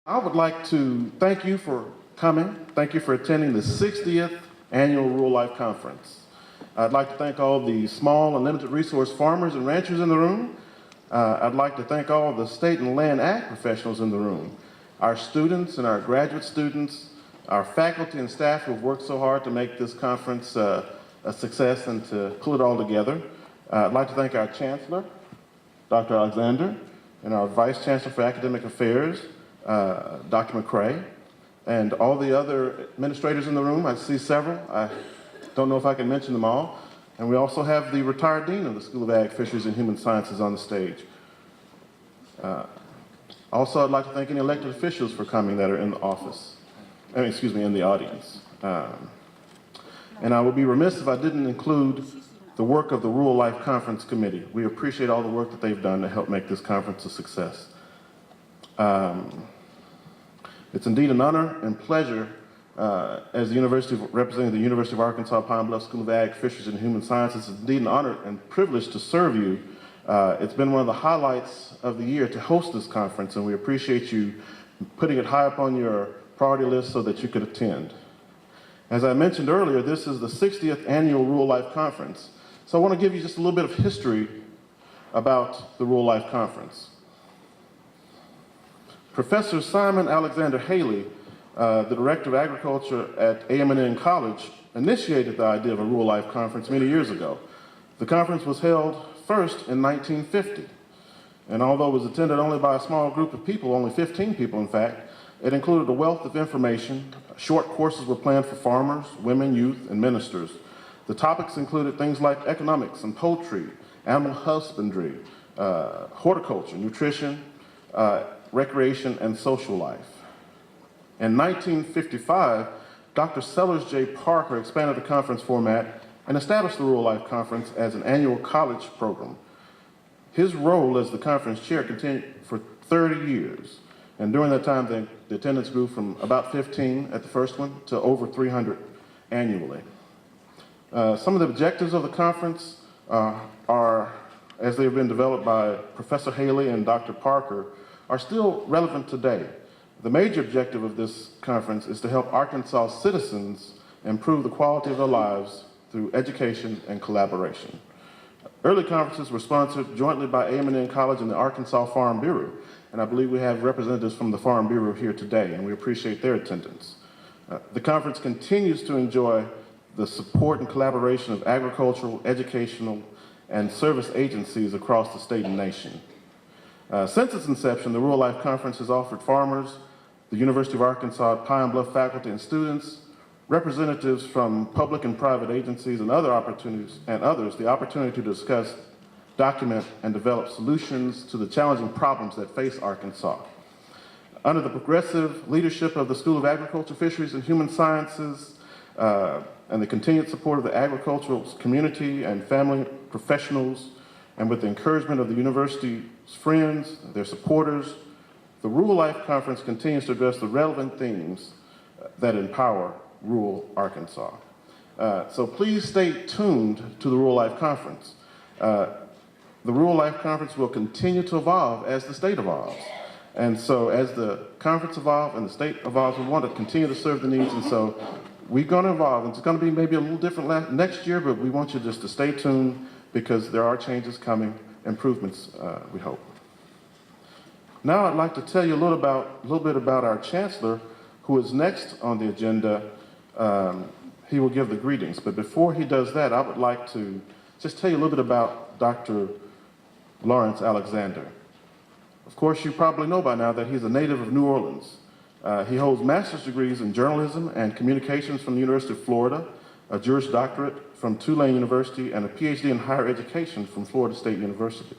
I would like to thank you for coming. Thank you for attending the 60th Annual Rural Life Conference. I'd like to thank all the small and limited resource farmers and ranchers in the room. I'd like to thank all the state and land ag professionals in the room, our students and our graduate students, our faculty and staff who have worked so hard to make this conference a success and to pull it all together. I'd like to thank our Chancellor, Dr. Alexander, and our Vice Chancellor for Academic Affairs, Dr. McCrae, and all the other administrators in the room. I see several. I don't know if I can mention them all. And we also have the retired dean of the School of Ag, Fisheries, and Human Sciences on the stage. Also, I'd like to thank any elected officials for coming that are in the office, in the audience. And I would be remiss if I didn't include the work of the Rural Life Conference Committee. We appreciate all the work that they've done to help make this conference a success. It's indeed an honor and pleasure as representing the University of Arkansas Pine Bluff School of Ag, Fisheries, and Human Sciences. It's indeed an honor and privilege to serve you. It's been one of the highlights of the year to host this conference, and we appreciate you putting it high up on your priority list so that you could attend. As I mentioned earlier, this is the 60th Annual Rural Life Conference. So I want to give you just a little bit of history about the Rural Life Conference. Professor Simon Alexander Haley, the Director of Agriculture at A.M.N. College, initiated the idea of a Rural Life Conference many years ago. The conference was held first in 1950, and although it was attended only by a small group of people, only 15 people in fact, it included a wealth of information. Short courses were planned for farmers, women, youth, and ministers. The topics included things like economics and poultry, animal husbandry, horticulture, nutrition, recreation, and social life. In 1955, Dr. Sellers J. Parker expanded the conference format and established the Rural Life Conference as an annual college program. His role as the conference chair continued for 30 years, and during that time, the attendance grew from about 15 at the first one to over 300 annually. Some of the objectives of the conference are, as they have been developed by Professor Haley and Dr. Parker, are still relevant today. The major objective of this conference is to help Arkansas citizens improve the quality of their lives through education and collaboration. Early conferences were sponsored jointly by A.M.N. College and the Arkansas Farm Bureau, and I believe we have representatives from the Farm Bureau here today, and we appreciate their attendance. The conference continues to enjoy the support and collaboration of agricultural, educational, and service agencies across the state and nation. Since its inception, the Rural Life Conference has offered farmers, the University of Arkansas Pine Bluff faculty and students, representatives from public and private agencies and others the opportunity to discuss, document, and develop solutions to the challenging problems that face Arkansas. Under the progressive leadership of the School of Agriculture, Fisheries, and Human Sciences, and the continued support of the agricultural community and family professionals, and with the encouragement of the university's friends, their supporters, the Rural Life Conference continues to address the relevant themes that empower rural Arkansas. So please stay tuned to the Rural Life Conference. The Rural Life Conference will continue to evolve as the state evolves. And so as the conference evolves and the state evolves, we want to continue to serve the needs. And so we're going to evolve. And it's going to be maybe a little different next year, but we want you just to stay tuned because there are changes coming, improvements, we hope. Now I'd like to tell you a little bit about our Chancellor, who is next on the agenda. He will give the greetings. But before he does that, I would like to just tell you a little bit about Dr. Lawrence Alexander. Of course, you probably know by now that he's a native of New Orleans. He holds master's degrees in journalism and communications from the University of Florida, a Juris Doctorate from Tulane University, and a PhD in higher education from Florida State University.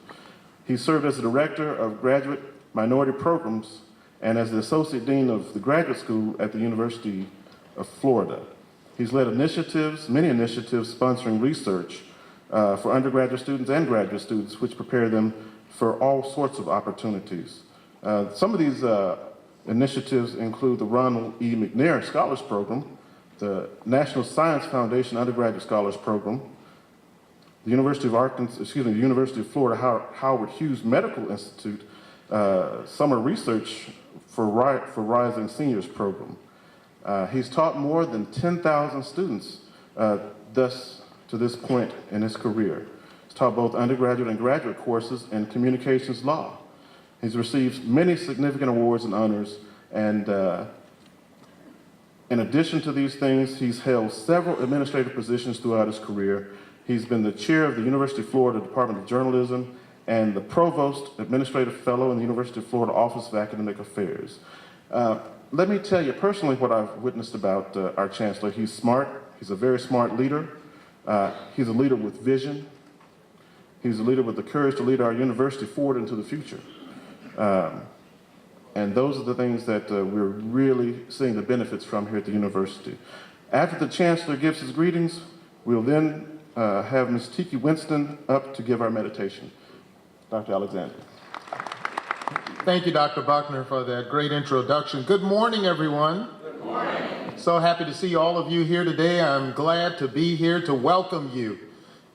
He served as the Director of Graduate Minority Programs and as the Associate Dean of the Graduate School at the University of Florida. He's led many initiatives sponsoring research for undergraduate students and graduate students, which prepare them for all sorts of opportunities. Some of these initiatives include the Ronald E. McNair Scholars Program, the National Science Foundation Undergraduate Scholars Program, the University of Florida Howard Hughes Medical Institute Summer Research for Rising Seniors program. He's taught more than 10,000 students thus to this point in his career. He's taught both undergraduate and graduate courses in communications law. He's received many significant awards and honors, and in addition to these things, he's held several administrative positions throughout his career. He's been the chair of the University of Florida Department of Journalism and the Provost Administrative Fellow in the University of Florida Office of Academic Affairs. Let me tell you personally what I've witnessed about our Chancellor. He's smart. He's a very smart leader. He's a leader with vision. He's a leader with the courage to lead our university forward into the future. And those are the things that we're really seeing the benefits from here at the university. After the Chancellor gives his greetings, we'll then have Ms. Tiki Winston up to give our meditation. Dr. Alexander. Thank you, Dr. Buckner, for that great introduction. Good morning, everyone. Good morning. So happy to see all of you here today. I'm glad to be here to welcome you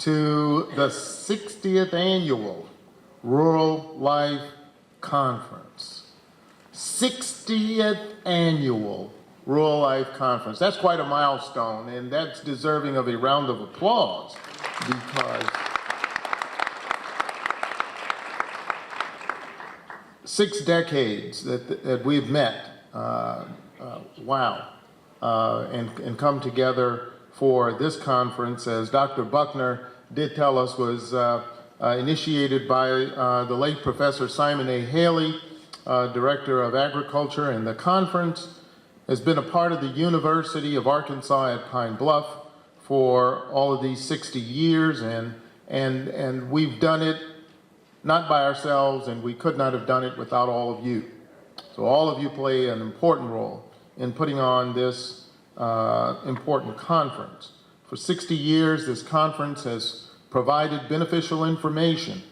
to the 60th Annual Rural Life Conference. 60th Annual Rural Life Conference. That's quite a milestone, and that's deserving of a round of applause because 6 decades that we've met, wow, and come together for this conference, as Dr. Buckner did tell us, was initiated by the late Professor Simon A. Haley, Director of Agriculture, and the conference has been a part of the University of Arkansas at Pine Bluff for all of these 60 years, and we've done it not by ourselves, and we could not have done it without all of you. So all of you play an important role in putting on this important conference. For 60 years, this conference has provided beneficial information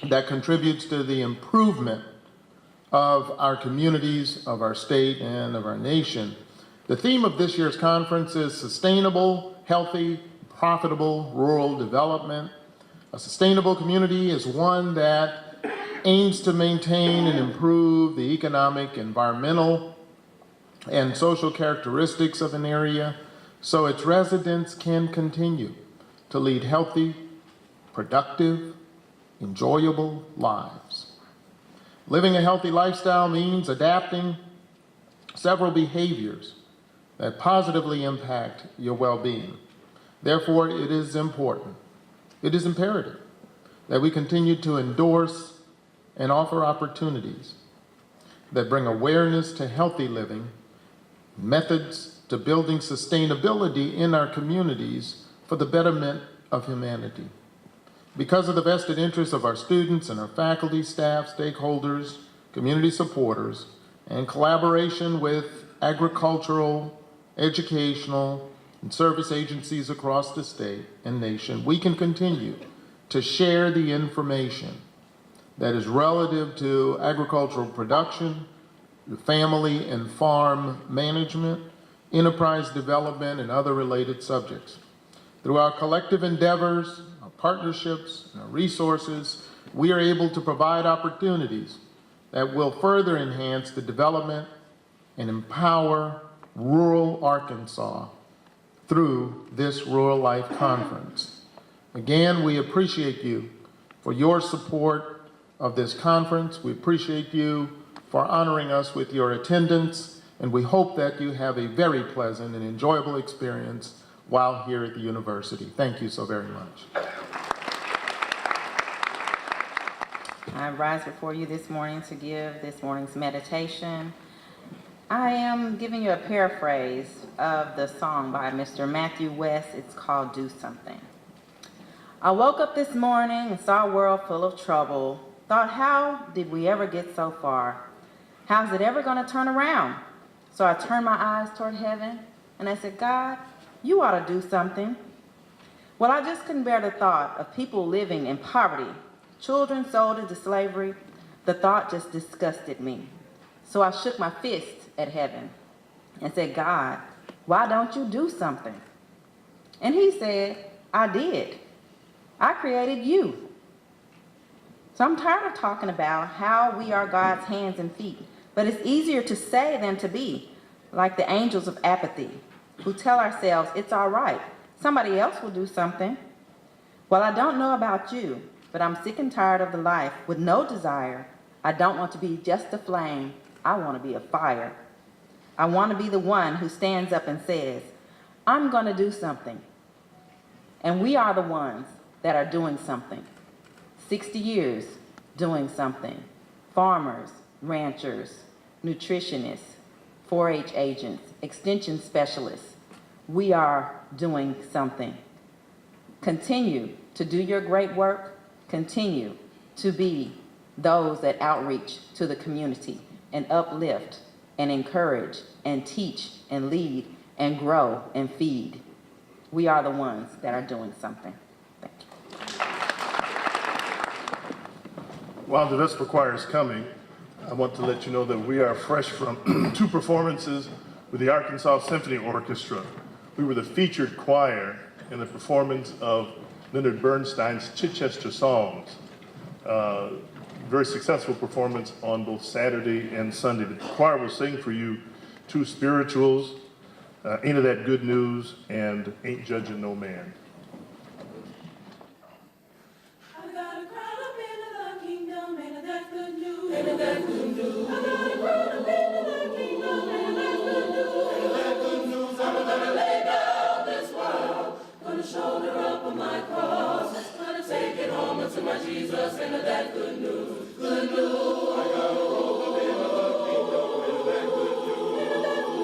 that contributes to the improvement of our communities, of our state, and of our nation. The theme of this year's conference is sustainable, healthy, profitable rural development. A sustainable community is one that aims to maintain and improve the economic, environmental, and social characteristics of an area so its residents can continue to lead healthy, productive, enjoyable lives. Living a healthy lifestyle means adapting several behaviors that positively impact your well-being. Therefore, it is important, it is imperative that we continue to endorse and offer opportunities that bring awareness to healthy living, methods to building sustainability in our communities for the betterment of humanity. Because of the vested interests of our students and our faculty, staff, stakeholders, community supporters, and collaboration with agricultural, educational, and service agencies across the state and nation, we can continue to share the information that is relative to agricultural production, family and farm management, enterprise development, and other related subjects. Through our collective endeavors, our partnerships, and our resources, we are able to provide opportunities that will further enhance the development and empower rural Arkansas through this Rural Life Conference. Again, we appreciate you for your support of this conference. We appreciate you for honoring us with your attendance, and we hope that you have a very pleasant and enjoyable experience while here at the university. Thank you so very much. I rise before you this morning to give this morning's meditation. I am giving you a paraphrase of the song by Mr. Matthew West. It's called Do Something. I woke up this morning and saw a world full of trouble. Thought, how did we ever get so far? How's it ever going to turn around? So I turned my eyes toward heaven and I said, God, you ought to do something. Well, I just couldn't bear the thought of people living in poverty, children sold into slavery. The thought just disgusted me. So I shook my fist at heaven and said, God, why don't you do something? And he said, I did. I created you. So I'm tired of talking about how we are God's hands and feet, But it's easier to say than to be, like the angels of apathy, who tell ourselves it's all right, somebody else will do something. Well, I don't know about you, but I'm sick and tired of the life with no desire. I don't want to be just a flame, I want to be a fire. I want to be the one who stands up and says, I'm going to do something. And we are the ones that are doing something. 60 years doing something. Farmers, ranchers, nutritionists, 4-H agents, extension specialists. We are doing something. Continue to do your great work. Continue to be those that outreach to the community and uplift and encourage and teach and lead and grow and feed. We are the ones that are doing something. Thank you. While the Vesper Choir is coming, I want to let you know that we are fresh from 2 performances with the Arkansas Symphony Orchestra. We were the featured choir in the performance of Leonard Bernstein's Chichester Songs. Very successful performance on both Saturday and Sunday. The choir will sing for you 2 spirituals, Ain't It That Good News, and Ain't Judging No Man. I got a crowd up into the kingdom, ain't that good news? Ain't that good news? I got a crowd up into the kingdom, ain't that good news? Ain't that good news? I'm gonna lay down this world, gonna shoulder up my cross, gonna take it home to my Jesus, ain't that good news? Good news. I got a roll up into the kingdom, ain't that good news? Ain't that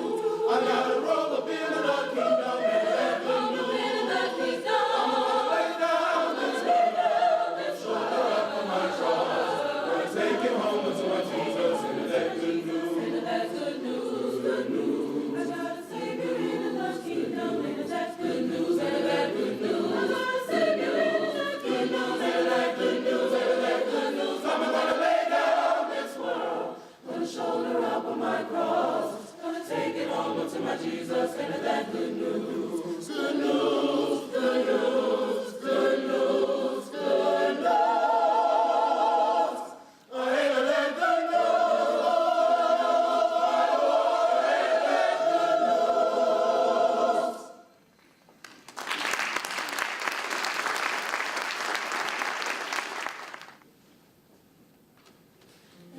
good news? I got a roll up into the kingdom, ain't that good news? Ain't that good news? I'm gonna lay down this shoulder up on my cross, gonna take it home to my Jesus, ain't that good news? Ain't that good news? Good news. I got a Savior in the kingdom, ain't that good news? Ain't that good news? I got a Savior in the kingdom, ain't that good news? Ain't that good news? I'm gonna lay down this world, gonna shoulder up on my cross, gonna take it home to my Jesus, ain't that good news? Good news, good news, good news, good news. Ain't that good news?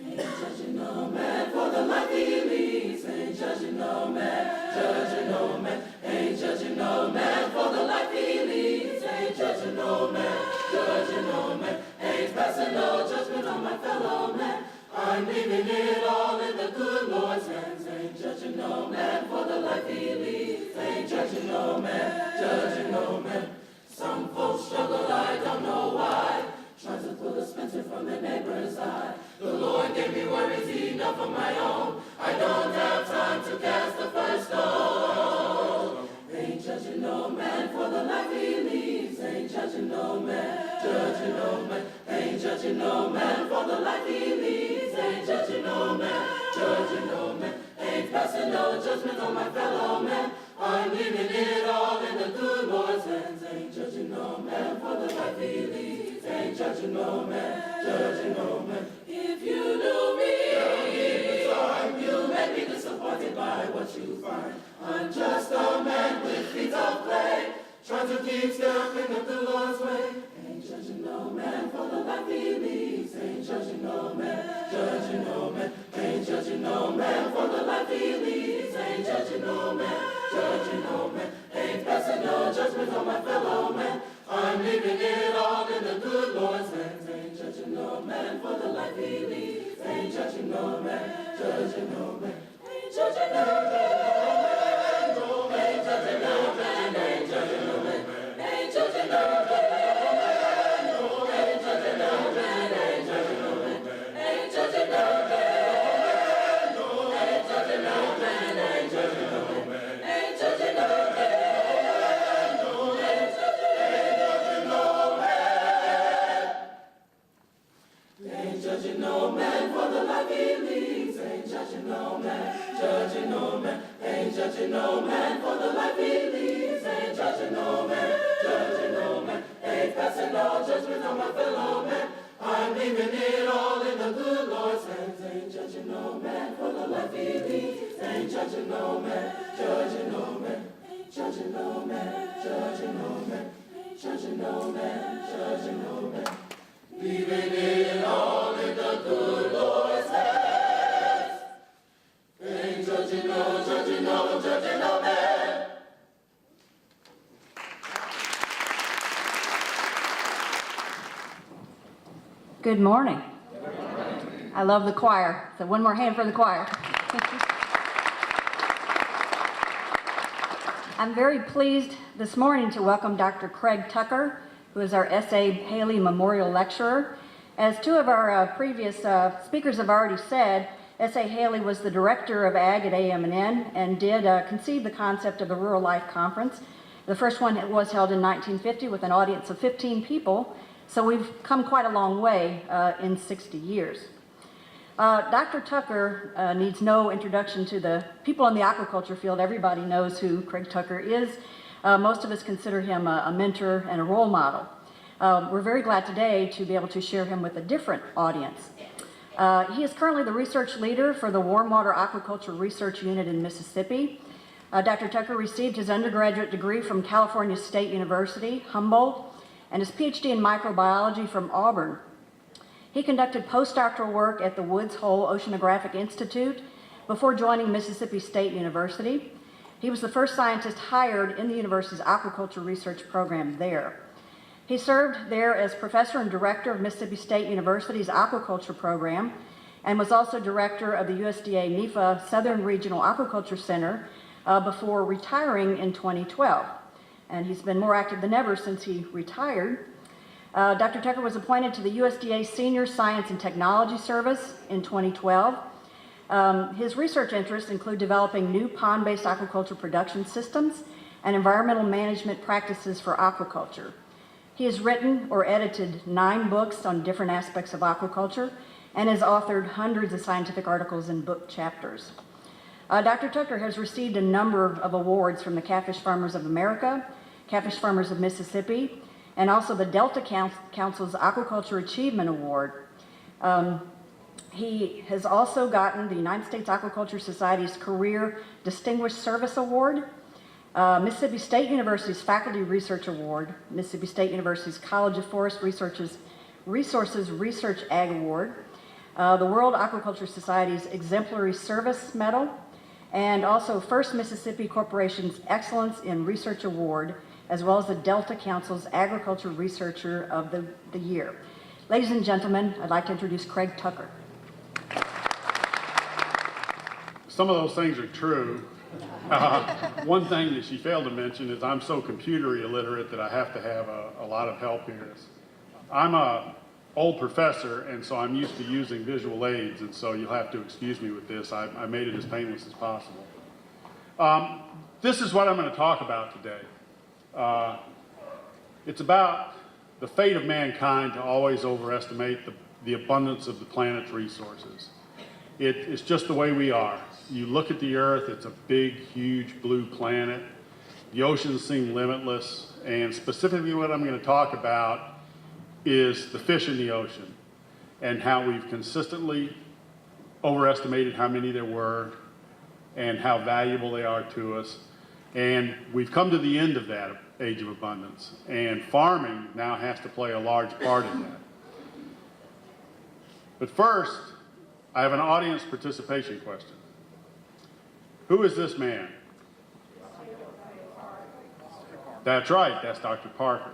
Ain't judging no man for the life he leads. Ain't judging no man, judging no man. Ain't judging no man for the life he leads. Ain't judging no man, judging no man. Ain't passing no judgment on my fellow man. I'm leaving it all in the good Lord's hands. Ain't judging no man for the life he leads. Ain't judging no man, judging no man. Some folks struggle, I don't know why. Trying to pull a Spencer from the neighbor's eye. The Lord gave me worries enough of my own. I don't have time to cast the first stone. Ain't judging no man for the life he leads. Ain't judging no man, judging no man. Ain't judging no man for the life he leads. Ain't judging no man, judging no man. Ain't passing no judgment on my fellow man. I'm leaving it all in the good Lord's hands. Ain't judging no man for the life he leads. Ain't judging no man, judging no man. If you knew me, you'll make me disappointed by what you find. I'm just a man with feet of clay, trying to keep stepping up the Lord's way. Ain't judging no man for the life he leads. Ain't judging no man, judging no man. Ain't judging no man for the life he leads. Ain't judging no man, judging no man. Ain't passing no judgment on my fellow man. I'm leaving it all in the good Lord's hands. Ain't judging no man for the life he leads. Ain't judging no man, judging no man. Ain't judging no man, no man. Ain't judging no man, ain't judging no man. Ain't judging no man, no man. Ain't judging no man, ain't judging no man. Ain't judging no man, no man. Ain't judging no man, ain't judging no man. Ain't judging no man. Ain't judging no man for the life he leads. Ain't judging no man, judging no man. Ain't judging no man for the life he leads. Ain't judging no man, judging no man. Ain't passing no judgment on my fellow man. I'm leaving it all in the good Lord's hands. Ain't judging judging no man for the life he leads. Ain't judging no man, judging no man. Ain't judging no man, judging no man. Ain't judging no man, judging no man. Leaving it all in the good Lord's hands. Ain't judging no, judging no, judging no man. Good morning. I love the choir, so one more hand for the choir. I'm very pleased this morning to welcome Dr. Craig Tucker, who is our S.A. Haley Memorial Lecturer. As two of our previous speakers have already said, S.A. Haley was the director of Ag at AM&N and did conceive the concept of a Rural Life Conference. The first one was held in 1950 with an audience of 15 people, so we've come quite a long way in 60 years. Dr. Tucker needs no introduction to the people in the aquaculture field. Everybody knows who Craig Tucker is. Most of us consider him a mentor and a role model. We're very glad today to be able to share him with a different audience. He is currently the research leader for the Warm Water Aquaculture Research Unit in Mississippi. Dr. Tucker received his undergraduate degree from California State University, Humboldt, and his PhD in microbiology from Auburn. He conducted postdoctoral work at the Woods Hole Oceanographic Institute before joining Mississippi State University. He was the first scientist hired in the university's aquaculture research program there. He served there as professor and director of Mississippi State University's aquaculture program and was also director of the USDA NEFA Southern Regional Aquaculture Center before retiring in 2012. And he's been more active than ever since he retired. Dr. Tucker was appointed to the USDA Senior Science and Technology Service in 2012. His research interests include developing new pond-based aquaculture production systems and environmental management practices for aquaculture. He has written or edited 9 books on different aspects of aquaculture and has authored hundreds of scientific articles and book chapters. Dr. Tucker has received a number of awards from the Catfish Farmers of America, Catfish Farmers of Mississippi, and also the Delta Council's Aquaculture Achievement Award. He has also gotten the United States Aquaculture Society's Career Distinguished Service Award, Mississippi State University's Faculty Research Award, Mississippi State University's College of Forest Resources Research Ag Award, the World Aquaculture Society's Exemplary Service Medal, and also First Mississippi Corporation's Excellence in Research Award, as well as the Delta Council's Agriculture Researcher of the Year. Ladies and gentlemen, I'd like to introduce Craig Tucker. Some of those things are true. One thing that she failed to mention is I'm so computer illiterate that I have to have a lot of help here. I'm an old professor, and so I'm used to using visual aids, and so you'll have to excuse me with this. I made it as painless as possible. This is what I'm going to talk about today. It's about the fate of mankind to always overestimate the abundance of the planet's resources. It's just the way we are. You look at the Earth, it's a big, huge blue planet. The oceans seem limitless, and specifically what I'm going to talk about is the fish in the ocean and how we've consistently overestimated how many there were and how valuable they are to us. And we've come to the end of that age of abundance, and farming now has to play a large part in that. But first, I have an audience participation question. Who is this man? That's right, that's Dr. Parker.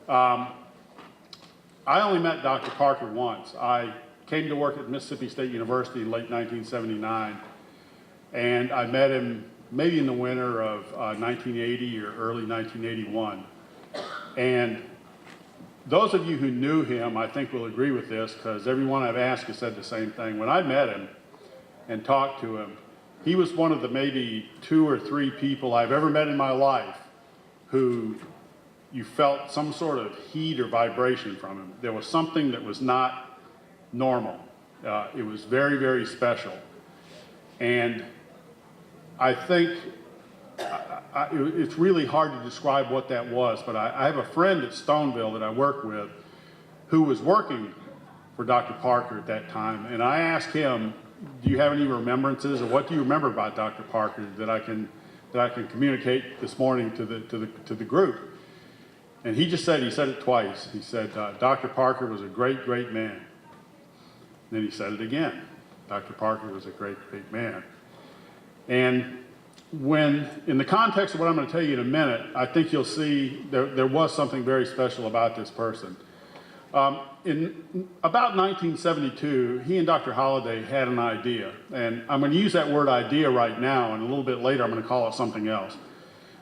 I only met Dr. Parker once. I came to work at Mississippi State University in late 1979, and I met him maybe in the winter of 1980 or early 1981. And those of you who knew him, I think, will agree with this, because everyone I've asked has said the same thing. When I met him and talked to him, he was one of the maybe 2 or 3 people I've ever met in my life who you felt some sort of heat or vibration from him. There was something that was not normal. It was very, very special. And I think it's really hard to describe what that was, but I have a friend at Stoneville that I work with who was working for Dr. Parker at that time. And I asked him, do you have any remembrances, or what do you remember about Dr. Parker that I can communicate this morning to the group? And he said it twice. He said, Dr. Parker was a great, great man. Then he said it again. Dr. Parker was a great, great man. And when, in the context of what I'm going to tell you in a minute, I think you'll see there was something very special about this person. In about 1972, he and Dr. Holliday had an idea. And I'm going to use that word idea right now, and a little bit later I'm going to call it something else.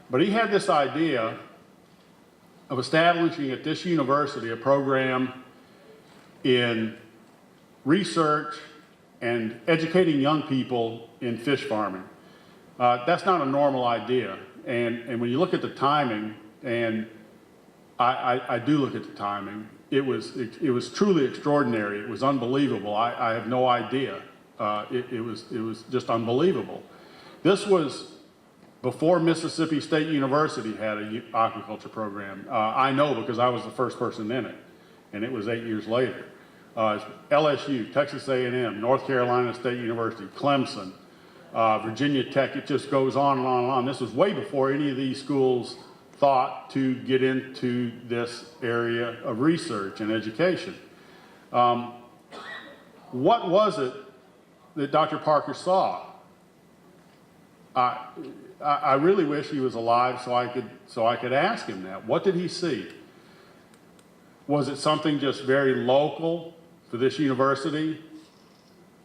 But he had this idea of establishing at this university a program in research and educating young people in fish farming. That's not a normal idea. And when you look at the timing, and I do look at the timing, it was truly extraordinary. It was unbelievable. I have no idea. It was just unbelievable. This was before Mississippi State University had an aquaculture program. I know because I was the first person in it, and it was 8 years later. LSU, Texas A&M, North Carolina State University, Clemson, Virginia Tech, it just goes on and on and on. This was way before any of these schools thought to get into this area of research and education. What was it that Dr. Parker saw? I really wish he was alive so I could ask him that. What did he see? Was it something just very local for this university?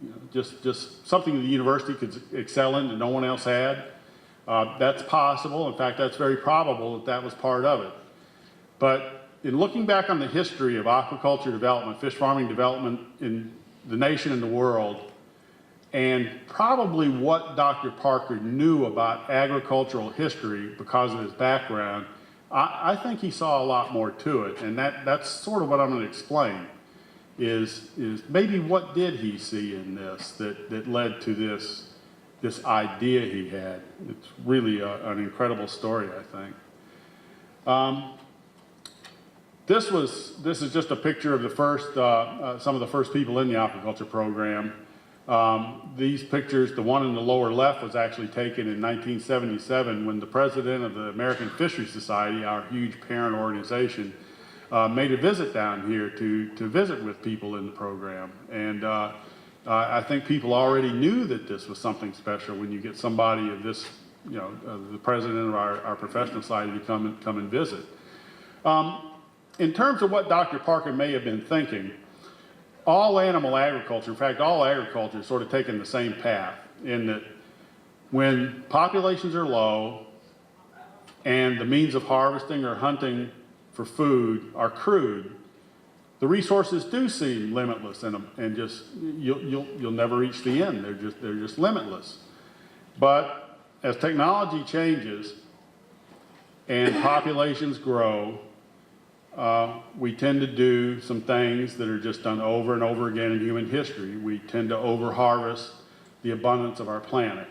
You know, just something the university could excel in that no one else had? That's possible. In fact, that's very probable that was part of it. But in looking back on the history of aquaculture development, fish farming development in the nation and the world, and probably what Dr. Parker knew about agricultural history because of his background, I think he saw a lot more to it. And that's sort of what I'm going to explain, is maybe what did he see in this that led to this idea he had. It's really an incredible story, I think. This is just a picture of the first, some of the first people in the aquaculture program. These pictures, the one in the lower left was actually taken in 1977 when the president of the American Fisheries Society, our huge parent organization, made a visit down here to visit with people in the program. And I think people already knew that this was something special when you get somebody of this, you know, the president of our professional society to come and visit. In terms of what Dr. Parker may have been thinking, all animal agriculture, in fact, all agriculture is sort of taking the same path in that when populations are low and the means of harvesting or hunting for food are crude, the resources do seem limitless in them, and just you'll never reach the end. They're just limitless. But as technology changes and populations grow, we tend to do some things that are just done over and over again in human history. We tend to over-harvest the abundance of our planet.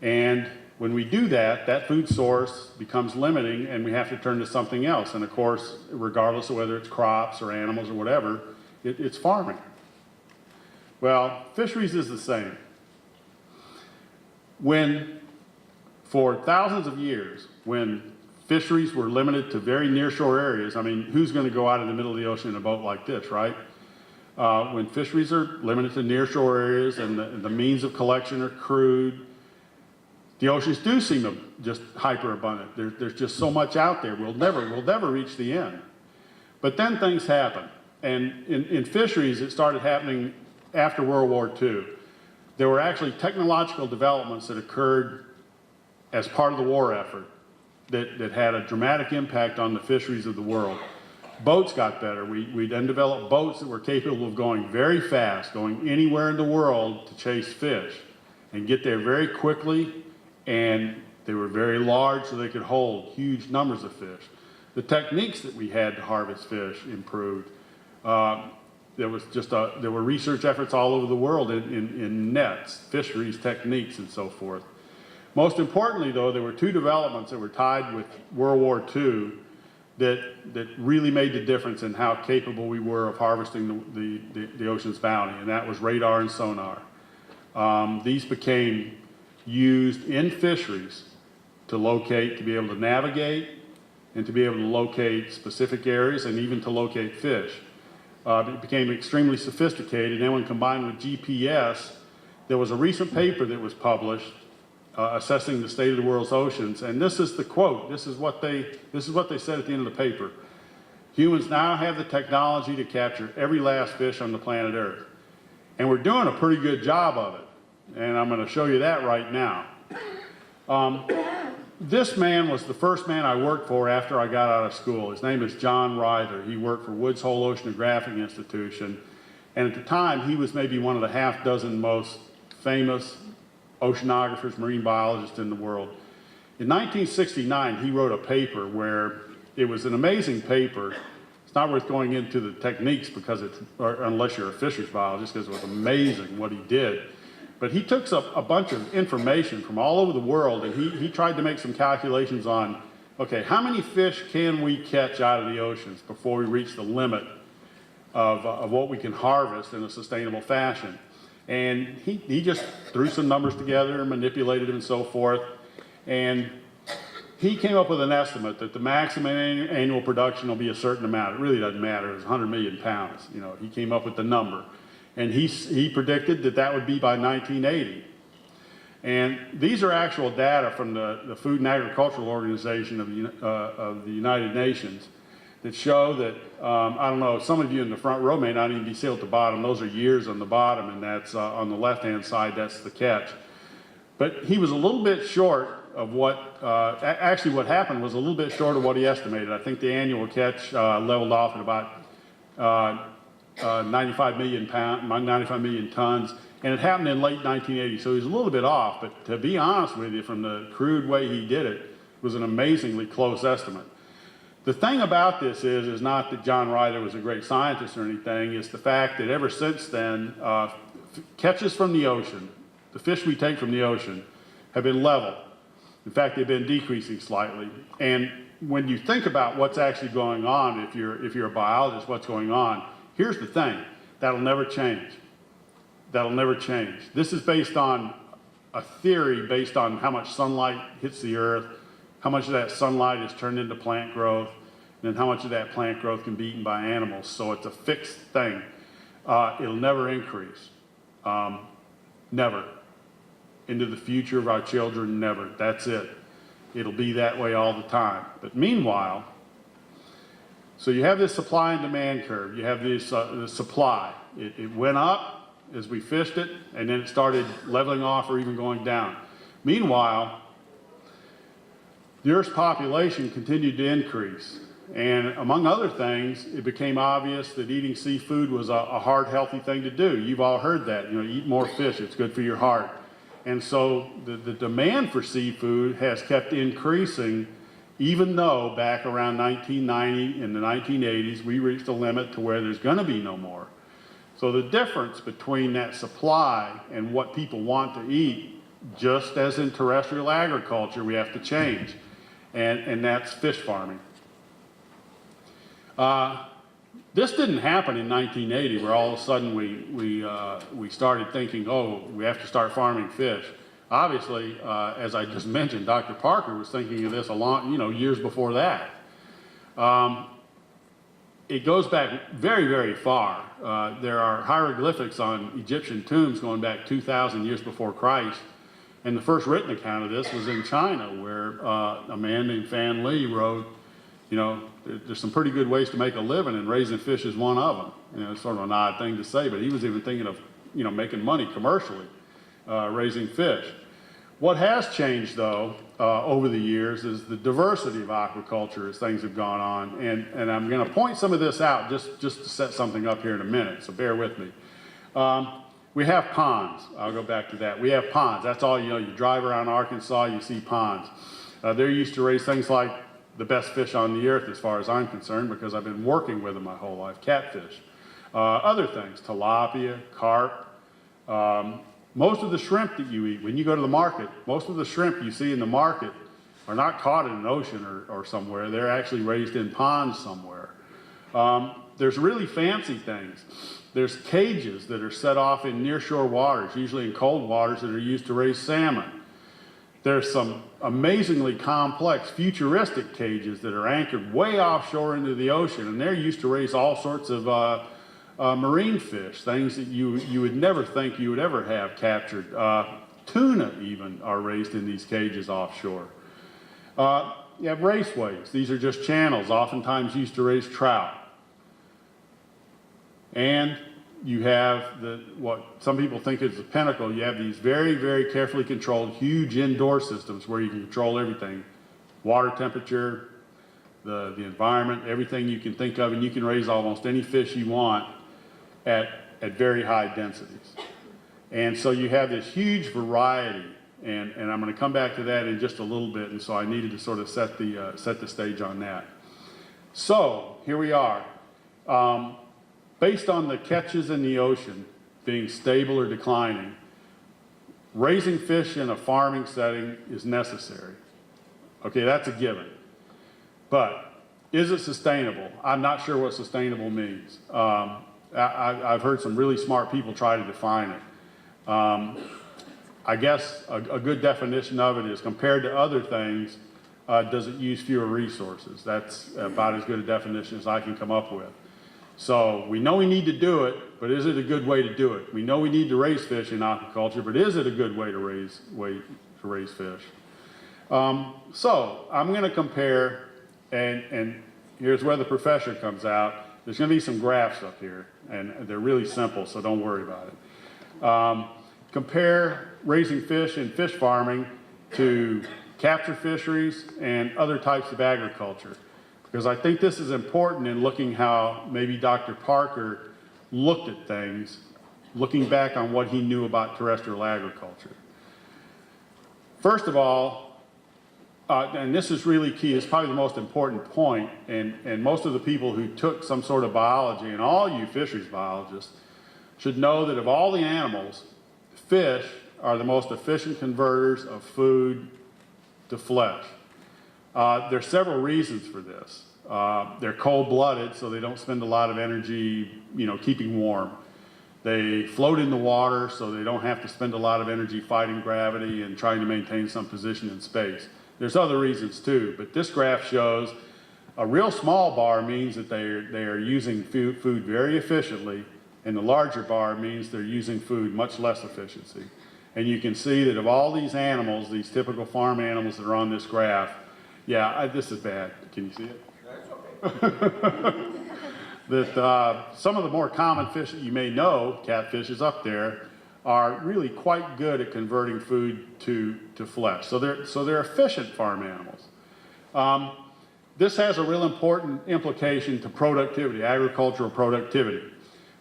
And when we do that, that food source becomes limiting and we have to turn to something else. And of course, regardless of whether it's crops or animals or whatever, it's farming. Well, fisheries is the same. When, for thousands of years, when fisheries were limited to very nearshore areas, I mean, who's going to go out in the middle of the ocean in a boat like this, right? When fisheries are limited to nearshore areas and the means of collection are crude, the oceans do seem just hyper-abundant. There's just so much out there. We'll never reach the end. But then things happen. And in fisheries, it started happening after World War II. There were actually technological developments that occurred as part of the war effort that had a dramatic impact on the fisheries of the world. Boats got better. We then developed boats that were capable of going very fast, going anywhere in the world to chase fish and get there very quickly, and they were very large so they could hold huge numbers of fish. The techniques that we had to harvest fish improved. There were research efforts all over the world in nets, fisheries techniques, and so forth. Most importantly, though, there were two developments that were tied with World War II that really made the difference in how capable we were of harvesting the ocean's bounty, and that was radar and sonar. These became used in fisheries to locate, to be able to navigate, and to be able to locate specific areas and even to locate fish. It became extremely sophisticated, and when combined with GPS, there was a recent paper that was published assessing the state of the world's oceans, and this is the quote. This is what they said at the end of the paper. Humans now have the technology to capture every last fish on the planet Earth, and we're doing a pretty good job of it, and I'm going to show you that right now. This man was the first man I worked for after I got out of school. His name is John Ryder. He worked for Woods Hole Oceanographic Institution, and at the time he was maybe one of the half dozen most famous oceanographers, marine biologists in the world. In 1969, he wrote a paper where it was an amazing paper. It's not worth going into the techniques because unless you're a fisheries biologist, because it was amazing what he did. But he took a bunch of information from all over the world, and he tried to make some calculations on, okay, how many fish can we catch out of the oceans before we reach the limit of what we can harvest in a sustainable fashion? And he just threw some numbers together and manipulated them and so forth. And he came up with an estimate that the maximum annual production will be a certain amount. It really doesn't matter. It was 100 million pounds. You know, he came up with the number. And he predicted that that would be by 1980. And these are actual data from the Food and Agricultural Organization of the United Nations that show that, I don't know, some of you in the front row may not even be still at the bottom. Those are years on the bottom, and that's on the left-hand side, that's the catch. But he was a little bit short of what, actually what happened was a little bit short of what he estimated. I think the annual catch leveled off at about 95 million tons, and it happened in late 1980, so he was a little bit off, but to be honest with you, from the crude way he did it, was an amazingly close estimate. The thing about this is not that John Ryder was a great scientist or anything, it's the fact that ever since then, catches from the ocean, the fish we take from the ocean, have been level. In fact, they've been decreasing slightly. And when you think about what's actually going on, if you're a biologist, what's going on, here's the thing, that'll never change. That'll never change. This is based on a theory based on how much sunlight hits the earth, how much of that sunlight is turned into plant growth, and then how much of that plant growth can be eaten by animals. So it's a fixed thing. It'll never increase. Never. Into the future of our children, never. That's it. It'll be that way all the time. But meanwhile, so you have this supply and demand curve. You have this the supply. It went up as we fished it, and then it started leveling off or even going down. Meanwhile, the Earth's population continued to increase. And among other things, it became obvious that eating seafood was a heart healthy thing to do. You've all heard that, you know, eat more fish, it's good for your heart. And so the demand for seafood has kept increasing, even though back around 1990, in the 1980s, we reached a limit to where there's gonna be no more. So the difference between that supply and what people want to eat, just as in terrestrial agriculture, we have to change. And that's fish farming. This didn't happen in 1980, where all of a sudden we started thinking, oh, we have to start farming fish. Obviously, as I just mentioned, Dr. Parker was thinking of this years before that. It goes back very, very far. There are hieroglyphics on Egyptian tombs going back 2,000 years before Christ. And the first written account of this was in China, where a man named Fan Li wrote, you know, there's some pretty good ways to make a living, and raising fish is one of them. You know, it's sort of an odd thing to say, but he was even thinking of, you know, making money commercially, raising fish. What has changed, though, over the years is the diversity of aquaculture as things have gone on. And I'm going to point some of this out just to set something up here in a minute, so bear with me. We have ponds. I'll go back to that. We have ponds. That's all, you know, you drive around Arkansas, you see ponds. They're used to raise things like the best fish on the earth as far as I'm concerned, because I've been working with them my whole life, catfish. Other things, tilapia, carp. Most of the shrimp that you eat, when you go to the market, most of the shrimp you see in the market are not caught in an ocean or somewhere. They're actually raised in ponds somewhere. There's really fancy things. There's cages that are set off in nearshore waters, usually in cold waters, that are used to raise salmon. There's some amazingly complex, futuristic cages that are anchored way offshore into the ocean, and they're used to raise all sorts of marine fish, things that you would never think you would ever have captured. Tuna even are raised in these cages offshore. You have raceways. These are just channels, oftentimes used to raise trout. And you have what some people think is the pinnacle. You have these very, very carefully controlled, huge indoor systems where you can control everything. Water temperature, the environment, everything you can think of, and you can raise almost any fish you want at very high densities. And so you have this huge variety, and I'm going to come back to that in just a little bit, and so I needed to sort of set the stage on that. So here we are. Based on the catches in the ocean being stable or declining, raising fish in a farming setting is necessary. Okay, that's a given. But is it sustainable? I'm not sure what sustainable means. I've heard some really smart people try to define it. I guess a good definition of it is, compared to other things, does it use fewer resources? That's about as good a definition as I can come up with. So we know we need to do it, but is it a good way to do it? We know we need to raise fish in aquaculture, but is it a good way to raise fish? So I'm going to compare, and here's where the professor comes out. There's going to be some graphs up here, and they're really simple, so don't worry about it. Compare raising fish in fish farming to capture fisheries and other types of agriculture, because I think this is important in looking how maybe Dr. Parker looked at things, looking back on what he knew about terrestrial agriculture. First of all, and this is really key, it's probably the most important point, and most of the people who took some sort of biology, and all you fisheries biologists, should know that of all the animals, fish are the most efficient converters of food to flesh. There's several reasons for this. They're cold-blooded, so they don't spend a lot of energy, keeping warm. They float in the water, so they don't have to spend a lot of energy fighting gravity and trying to maintain some position in space. There's other reasons too, but this graph shows a real small bar means that they are using food very efficiently, and the larger bar means they're using food much less efficiency. And you can see that of all these animals, these typical farm animals that are on this graph, this is bad. Can you see it? That's okay. That some of the more common fish that you may know, catfish is up there, are really quite good at converting food to flesh. So they're efficient farm animals. This has a real important implication to productivity, agricultural productivity.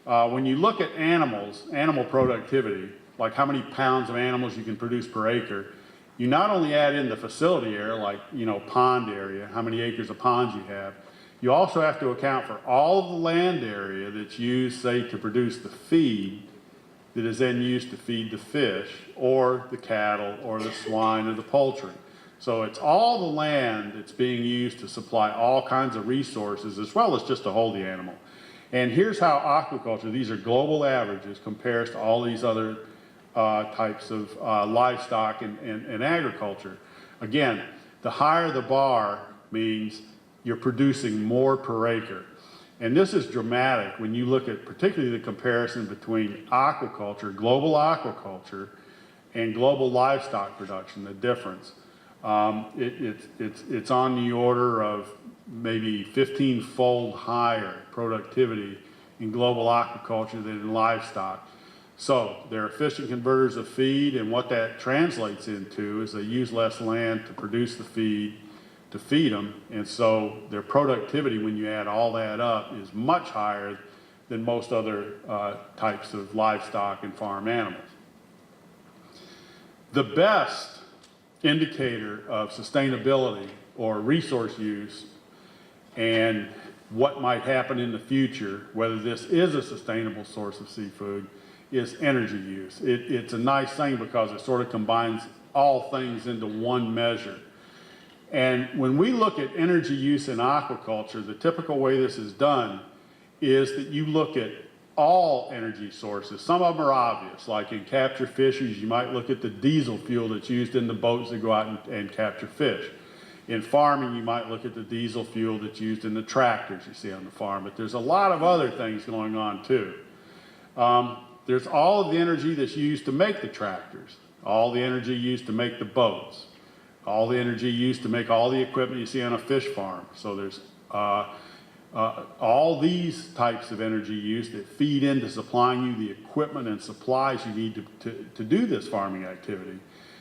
When you look at animal productivity, like how many pounds of animals you can produce per acre, you not only add in the facility area, like pond area, how many acres of ponds you have, you also have to account for all of the land area that's used, say, to produce the feed that is then used to feed the fish or the cattle or the swine or the poultry. So it's all the land that's being used to supply all kinds of resources as well as just to hold the animal. And here's how aquaculture, these are global averages, compares to all these other types of livestock and agriculture. Again, the higher the bar means you're producing more per acre. And this is dramatic when you look at particularly the comparison between aquaculture, global aquaculture, and global livestock production, the difference. It's on the order of maybe 15-fold higher productivity in global aquaculture than in livestock. So they're efficient converters of feed, and what that translates into is they use less land to produce the feed, to feed them, and so their productivity, when you add all that up, is much higher than most other types of livestock and farm animals. The best indicator of sustainability or resource use and what might happen in the future, whether this is a sustainable source of seafood, is energy use. It's a nice thing because it sort of combines all things into one measure. And when we look at energy use in aquaculture, the typical way this is done is that you look at all energy sources. Some of them are obvious, like in capture fisheries, you might look at the diesel fuel that's used in the boats that go out and capture fish. In farming, you might look at the diesel fuel that's used in the tractors you see on the farm, but there's a lot of other things going on too. There's all of the energy that's used to make the tractors, all the energy used to make the boats, all the energy used to make all the equipment you see on a fish farm. So there's all these types of energy use that feed into supplying you the equipment and supplies you need to do this farming activity.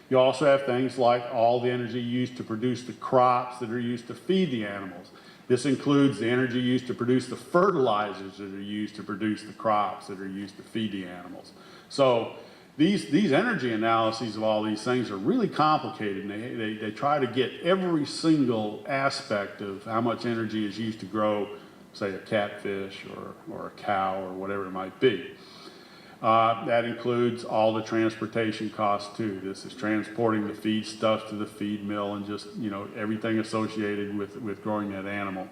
You also have things like all the energy used to produce the crops that are used to feed the animals. This includes the energy used to produce the fertilizers that are used to produce the crops that are used to feed the animals. So these energy analyses of all these things are really complicated, and they try to get every single aspect of how much energy is used to grow, say, a catfish or a cow or whatever it might be. That includes all the transportation costs too. This is transporting the feed stuff to the feed mill and just, you know, everything associated with growing that animal.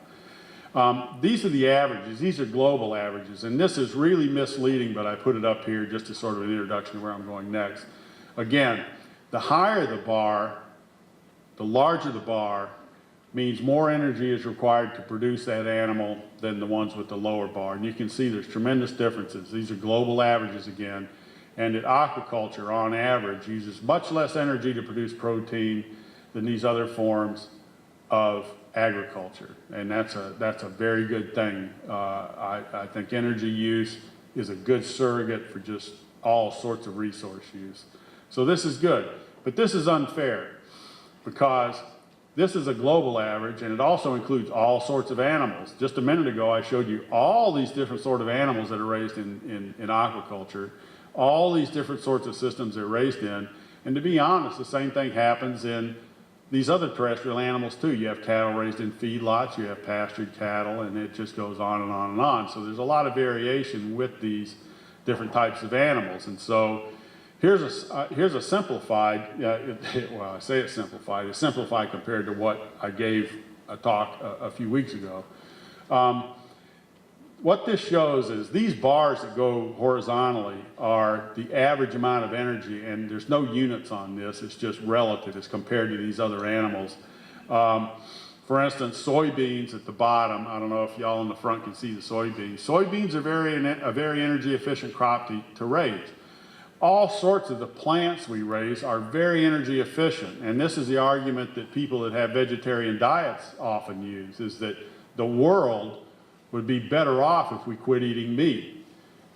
These are the averages. These are global averages, and this is really misleading, but I put it up here just as sort of an introduction to where I'm going next. Again, the higher the bar, the larger the bar, means more energy is required to produce that animal than the ones with the lower bar. And you can see there's tremendous differences. These are global averages again. And that aquaculture, on average, uses much less energy to produce protein than these other forms of agriculture. And that's a very good thing. I think energy use is a good surrogate for just all sorts of resource use. So this is good. But this is unfair because this is a global average, and it also includes all sorts of animals. Just a minute ago, I showed you all these different sort of animals that are raised in aquaculture, all these different sorts of systems they're raised in. And to be honest, the same thing happens in these other terrestrial animals too. You have cattle raised in feedlots, you have pastured cattle, and it just goes on and on and on. So there's a lot of variation with these different types of animals. And so here's a simplified, well, I say it's simplified. It's simplified compared to what I gave a talk a few weeks ago. What this shows is these bars that go horizontally are the average amount of energy, and there's no units on this. It's just relative as compared to these other animals. For instance, soybeans at the bottom, I don't know if y'all in the front can see the soybeans. Soybeans are a very energy efficient crop to raise. All sorts of the plants we raise are very energy efficient, and this is the argument that people that have vegetarian diets often use, is that the world would be better off if we quit eating meat.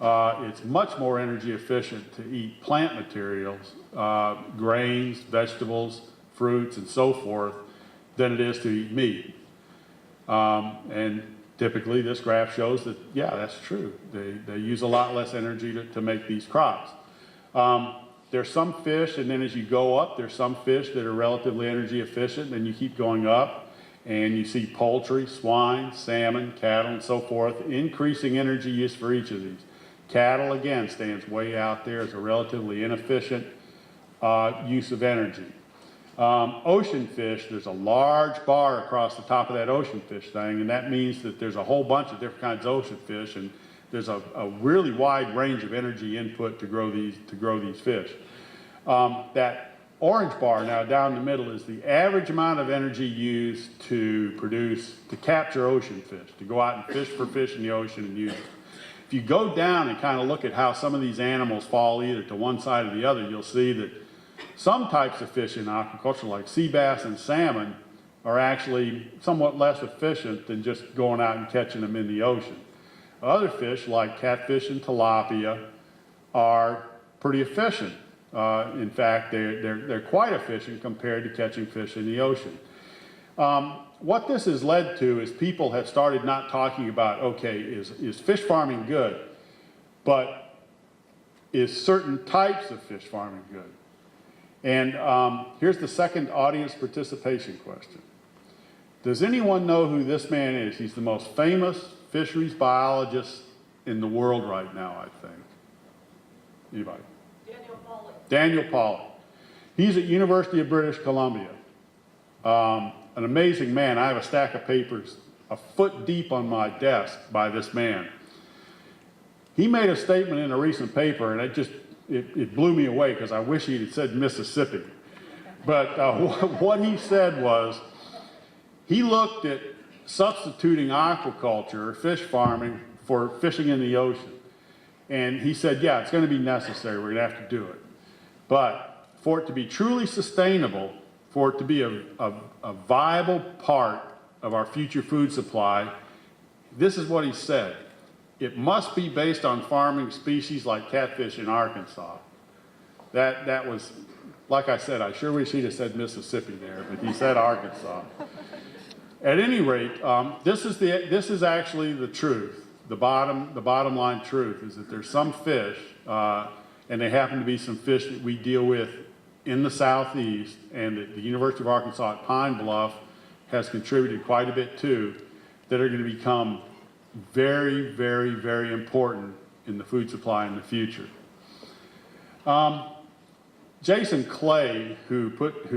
It's much more energy efficient to eat plant materials, grains, vegetables, fruits, and so forth, than it is to eat meat. And typically this graph shows that, yeah, that's true. They use a lot less energy to make these crops. There's some fish, and then as you go up, there's some fish that are relatively energy efficient, and you keep going up, and you see poultry, swine, salmon, cattle, and so forth, increasing energy use for each of these. Cattle, again, stands way out there as a relatively inefficient use of energy. Ocean fish, there's a large bar across the top of that ocean fish thing, and that means that there's a whole bunch of different kinds of ocean fish, and there's a really wide range of energy input to grow these fish. That orange bar now down the middle is the average amount of energy used to capture ocean fish, to go out and fish for fish in the ocean and use it. If you go down and kind of look at how some of these animals fall either to one side or the other, you'll see that some types of fish in aquaculture, like sea bass and salmon, are actually somewhat less efficient than just going out and catching them in the ocean. Other fish, like catfish and tilapia, are pretty efficient. In fact, they're quite efficient compared to catching fish in the ocean. What this has led to is people have started not talking about, okay, is fish farming good, but is certain types of fish farming good? And here's the second audience participation question. Does anyone know who this man is? He's the most famous fisheries biologist in the world right now, I think. Anybody? Daniel Pauly. He's at University of British Columbia. an amazing man. I have a stack of papers a foot deep on my desk by this man. He made a statement in a recent paper, and it blew me away because I wish he had said Mississippi. But what he said was, he looked at substituting aquaculture, or fish farming, for fishing in the ocean. And he said, yeah, it's going to be necessary. We're going to have to do it. But for it to be truly sustainable, for it to be a viable part of our future food supply, this is what he said. It must be based on farming species like catfish in Arkansas. That was, like I said, I sure wish he'd have said Mississippi there, but he said Arkansas. At any rate, this is actually the truth. The bottom line truth is that there's some fish, and they happen to be some fish that we deal with in the southeast, and that the University of Arkansas at Pine Bluff has contributed quite a bit to, that are going to become very, very, very important in the food supply in the future. Jason Kelley, who put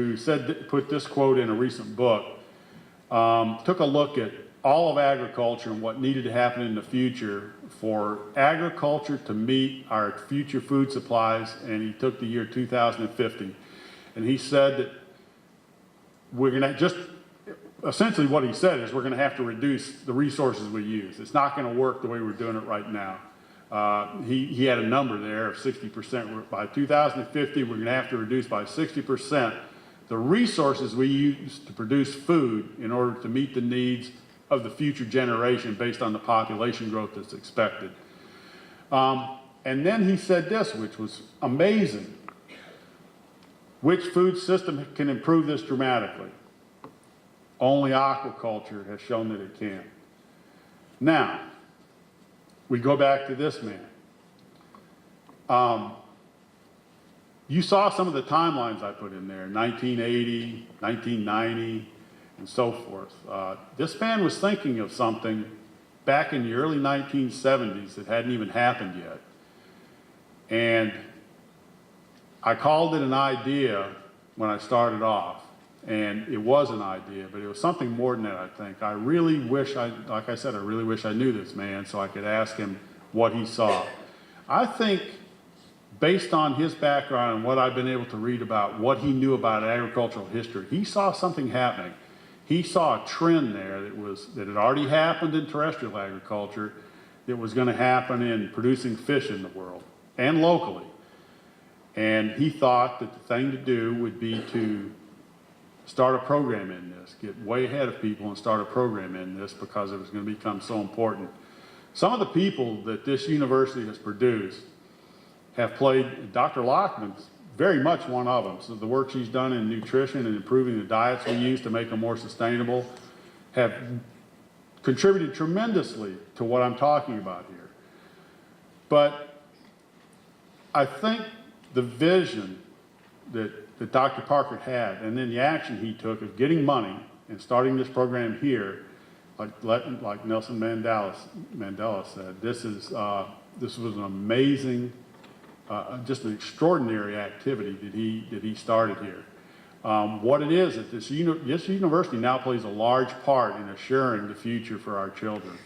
this quote in a recent book, took a look at all of agriculture and what needed to happen in the future for agriculture to meet our future food supplies, and he took the year 2050. And he said that we're going to just, essentially what he said is we're going to have to reduce the resources we use. It's not going to work the way we're doing it right now. He had a number there of 60%. By 2050, we're going to have to reduce by 60% the resources we use to produce food in order to meet the needs of the future generation based on the population growth that's expected. And then he said this, which was amazing. Which food system can improve this dramatically? Only aquaculture has shown that it can. Now, we go back to this man. You saw some of the timelines I put in there, 1980, 1990, and so forth. This man was thinking of something back in the early 1970s that hadn't even happened yet. And I called it an idea when I started off, and it was an idea, but it was something more than that, I think. I really wish like I said, I really wish I knew this man so I could ask him what he saw. I think based on his background and what I've been able to read about what he knew about agricultural history, he saw something happening. He saw a trend there that had already happened in terrestrial agriculture, that was going to happen in producing fish in the world and locally. And he thought that the thing to do would be to start a program in this, get way ahead of people and start a program in this, because it was going to become so important. Some of the people that this university has produced have played, Dr. Lockman's very much one of them. So the work she's done in nutrition and improving the diets we use to make them more sustainable have contributed tremendously to what I'm talking about here. But I think the vision that Dr. Parker had, and then the action he took of getting money and starting this program here, like Nelson Mandela said, this was an amazing, just an extraordinary activity that he started here. What it is that this university now plays a large part in assuring the future for our children.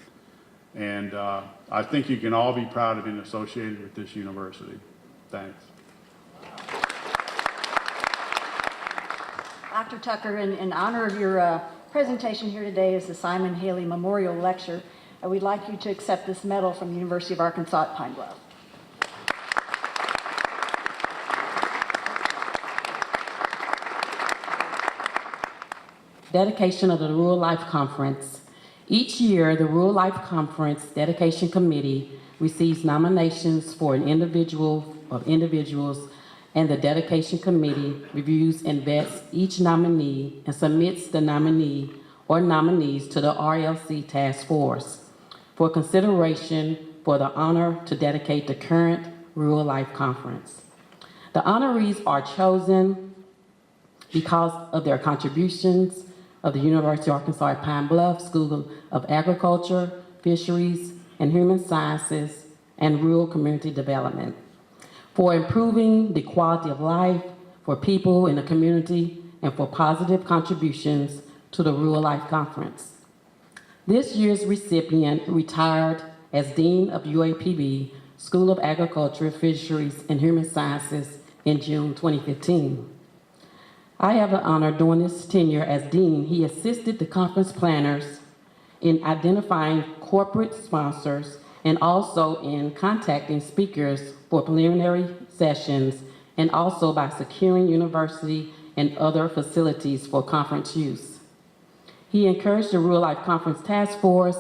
And I think you can all be proud of being associated with this university. Thanks. Dr. Tucker, in honor of your presentation here today as the Simon Haley Memorial Lecture, we'd like you to accept this medal from the University of Arkansas at Pine Bluff. Dedication of the Rural Life Conference. Each year, the Rural Life Conference Dedication Committee receives nominations for an individual or individuals, and the Dedication Committee reviews and vets each nominee and submits the nominee or nominees to the RLC Task Force for consideration for the honor to dedicate the current Rural Life Conference. The honorees are chosen because of their contributions of the University of Arkansas at Pine Bluff School of Agriculture, Fisheries, and Human Sciences, and Rural Community Development, for improving the quality of life for people in the community and for positive contributions to the Rural Life Conference. This year's recipient retired as Dean of UAPB School of Agriculture, Fisheries, and Human Sciences in June 2015. I have the honor during this tenure as Dean, he assisted the conference planners in identifying corporate sponsors and also in contacting speakers for preliminary sessions and also by securing university and other facilities for conference use. He encouraged the Rural Life Conference Task Force,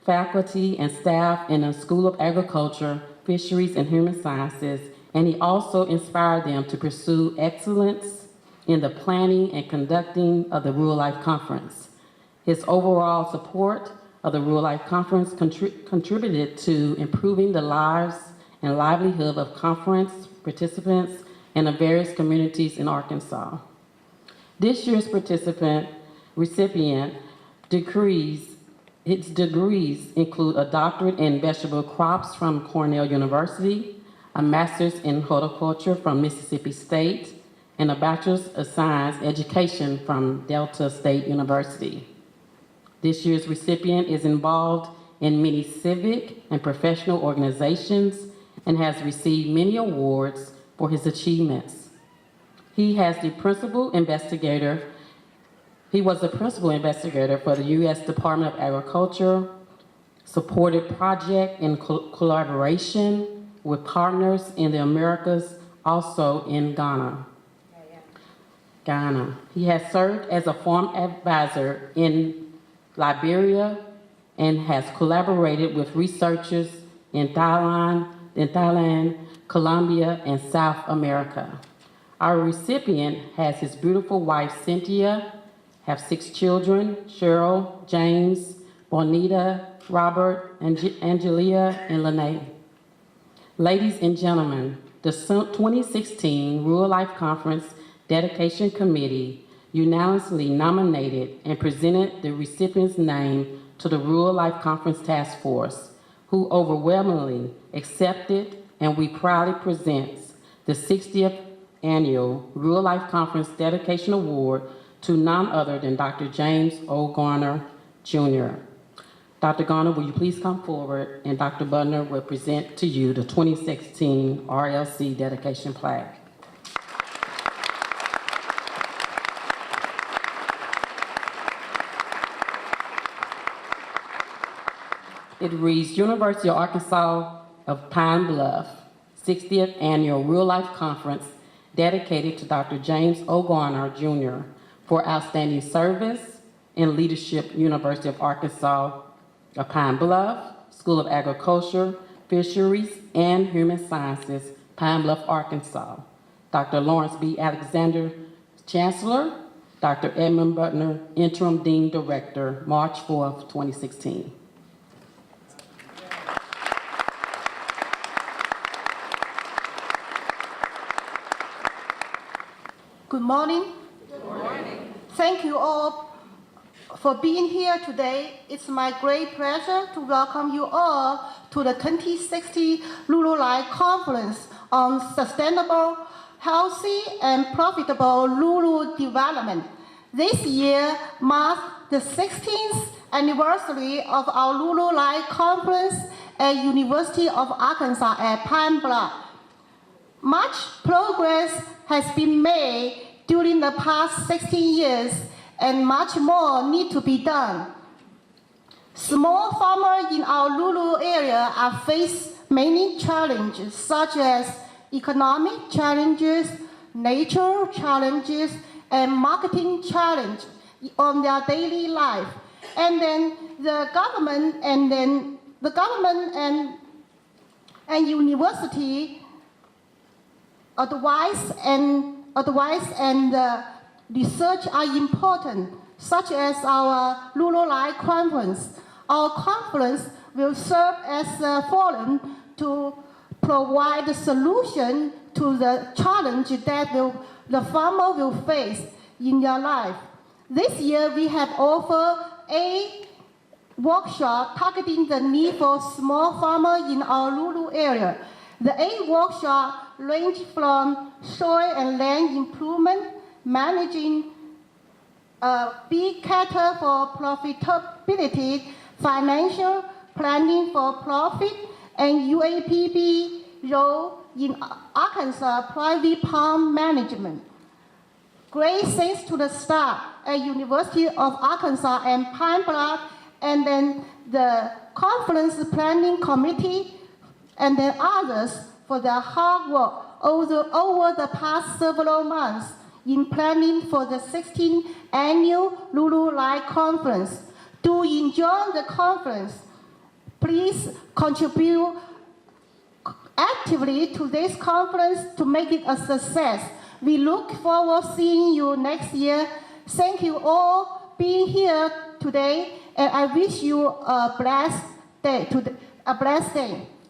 faculty and staff in the School of Agriculture, Fisheries, and Human Sciences, and he also inspired them to pursue excellence in the planning and conducting of the Rural Life Conference. His overall support of the Rural Life Conference contributed to improving the lives and livelihood of conference participants and the various communities in Arkansas. This year's recipient its degrees include a doctorate in vegetable crops from Cornell University, a master's in horticulture from Mississippi State, and a bachelor's of science education from Delta State University. This year's recipient is involved in many civic and professional organizations and has received many awards for his achievements. He was the principal investigator for the U.S. Department of Agriculture, supported project in collaboration with partners in the Americas, also in Ghana. He has served as a farm advisor in Liberia and has collaborated with researchers in Thailand, Colombia, and South America. Our recipient has his beautiful wife, Cynthia, have 6 children, Cheryl, James, Bonita, Robert, Angelia, and Lene. Ladies and gentlemen, the 2016 Rural Life Conference Dedication Committee unanimously nominated and presented the recipient's name to the Rural Life Conference Task Force, who overwhelmingly accepted, and we proudly present the 60th Annual Rural Life Conference Dedication Award to none other than Dr. James O. Garner, Jr. Dr. Garner, will you please come forward, and Dr. Butner will present to you the 2016 RLC Dedication Plaque. It reads, University of Arkansas of Pine Bluff, 60th Annual Rural Life Conference dedicated to Dr. James O. Garner, Jr. for outstanding service in leadership, University of Arkansas of Pine Bluff, School of Agriculture, Fisheries, and Human Sciences, Pine Bluff, Arkansas. Dr. Lawrence B. Alexander, Chancellor, Dr. Edmund Butner, Interim Dean Director, March 4th, 2016. Good morning. Good morning. Thank you all for being here today. It's my great pleasure to welcome you all to the 2060 Rural Life Conference on Sustainable, Healthy, and Profitable Rural Development. This year marks the 16th anniversary of our Rural Life Conference at University of Arkansas at Pine Bluff. Much progress has been made during the past 16 years, and much more need to be done. Small farmers in our rural area are faced many challenges, such as economic challenges, nature challenges, and marketing challenges on their daily life. And then the government and university advice and research are important, such as our Rural Life Conference. Our conference will serve as a forum to provide a solution to the challenge that the farmer will face in their life. This year, we have offered a workshop targeting the need for small farmers in our rural area. The 8 workshops range from soil and land improvement, managing big cater for profitability, financial planning for profit, and UAPB role in Arkansas private palm management. Great thanks to the staff at University of Arkansas and Pine Bluff, and then the conference planning committee, and then others for their hard work over the past several months in planning for the 16th annual Lulu Life Conference. To enjoy the conference, please contribute actively to this conference to make it a success. We look forward to seeing you next year. Thank you all being here today, and I wish you a blessed day.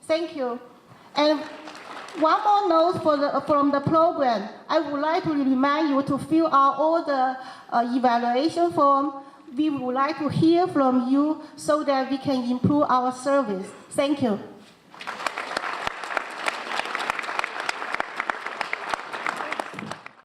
Thank you. And one more note from the program. I would like to remind you to fill out all the evaluation form. We would like to hear from you so that we can improve our service. Thank you.